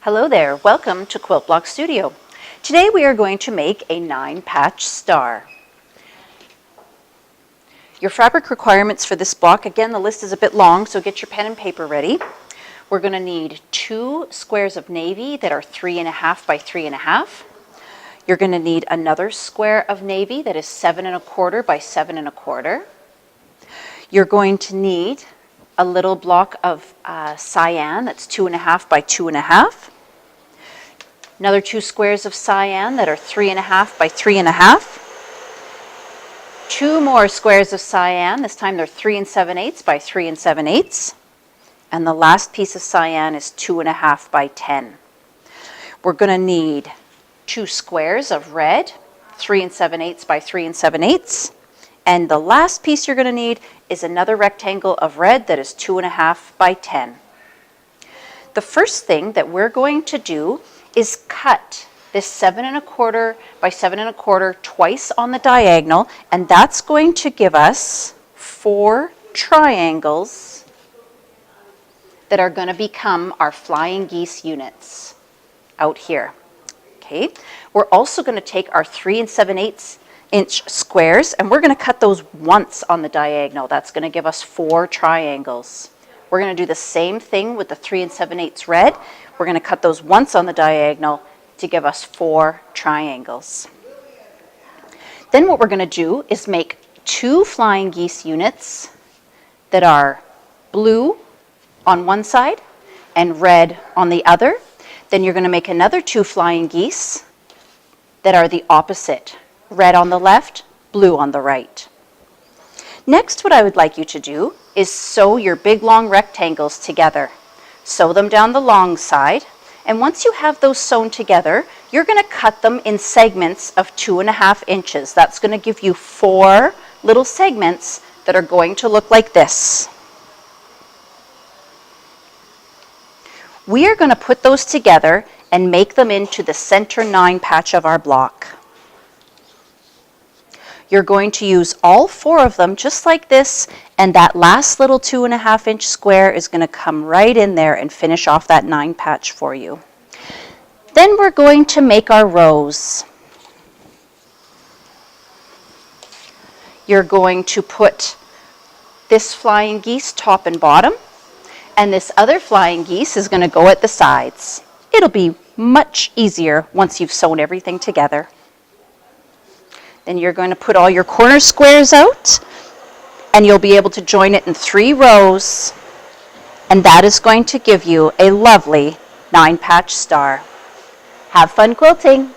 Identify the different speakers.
Speaker 1: Hello there, welcome to Quilt Block Studio. Today we are going to make a 9-patch star. Your fabric requirements for this block, again the list is a bit long, so get your pen and paper ready. We're going to need 2 squares of navy that are 3.5 by 3.5. You're going to need another square of navy that is 7.25 by 7.25. You're going to need a little block of cyan that's 2.5 by 2.5. Another 2 squares of cyan that are 3.5 by 3.5. 2 more squares of cyan, this time they're 3 7/8 by 3 7/8. And the last piece of cyan is 2.5 by 10. We're going to need 2 squares of red, 3 7/8 by 3 7/8. And the last piece you're going to need is another rectangle of red that is 2.5 by 10. The first thing that we're going to do is cut this 7.25 by 7.25 twice on the diagonal, and that's going to give us 4 triangles that are going to become our flying geese units out here. Okay, we're also going to take our 3 7/8 inch squares and we're going to cut those once on the diagonal. That's going to give us 4 triangles. We're going to do the same thing with the 3 7/8 red. We're going to cut those once on the diagonal to give us 4 triangles. Then what we're going to do is make 2 flying geese units that are blue on one side and red on the other. Then you're going to make another 2 flying geese that are the opposite, red on the left, blue on the right. Next, what I would like you to do is sew your big long rectangles together. Sew them down the long side, and once you have those sewn together, you're going to cut them in segments of 2.5 inches. That's going to give you 4 little segments that are going to look like this. We are going to put those together and make them into the center 9 patch of our block. You're going to use all 4 of them just like this, and that last little 2.5 inch square is going to come right in there and finish off that 9 patch for you. Then we're going to make our rows. You're going to put this flying geese top and bottom, and this other flying geese is going to go at the sides. It'll be much easier once you've sewn everything together. Then you're going to put all your corner squares out, and you'll be able to join it in 3 rows, and that is going to give you a lovely 9-patch star. Have fun quilting!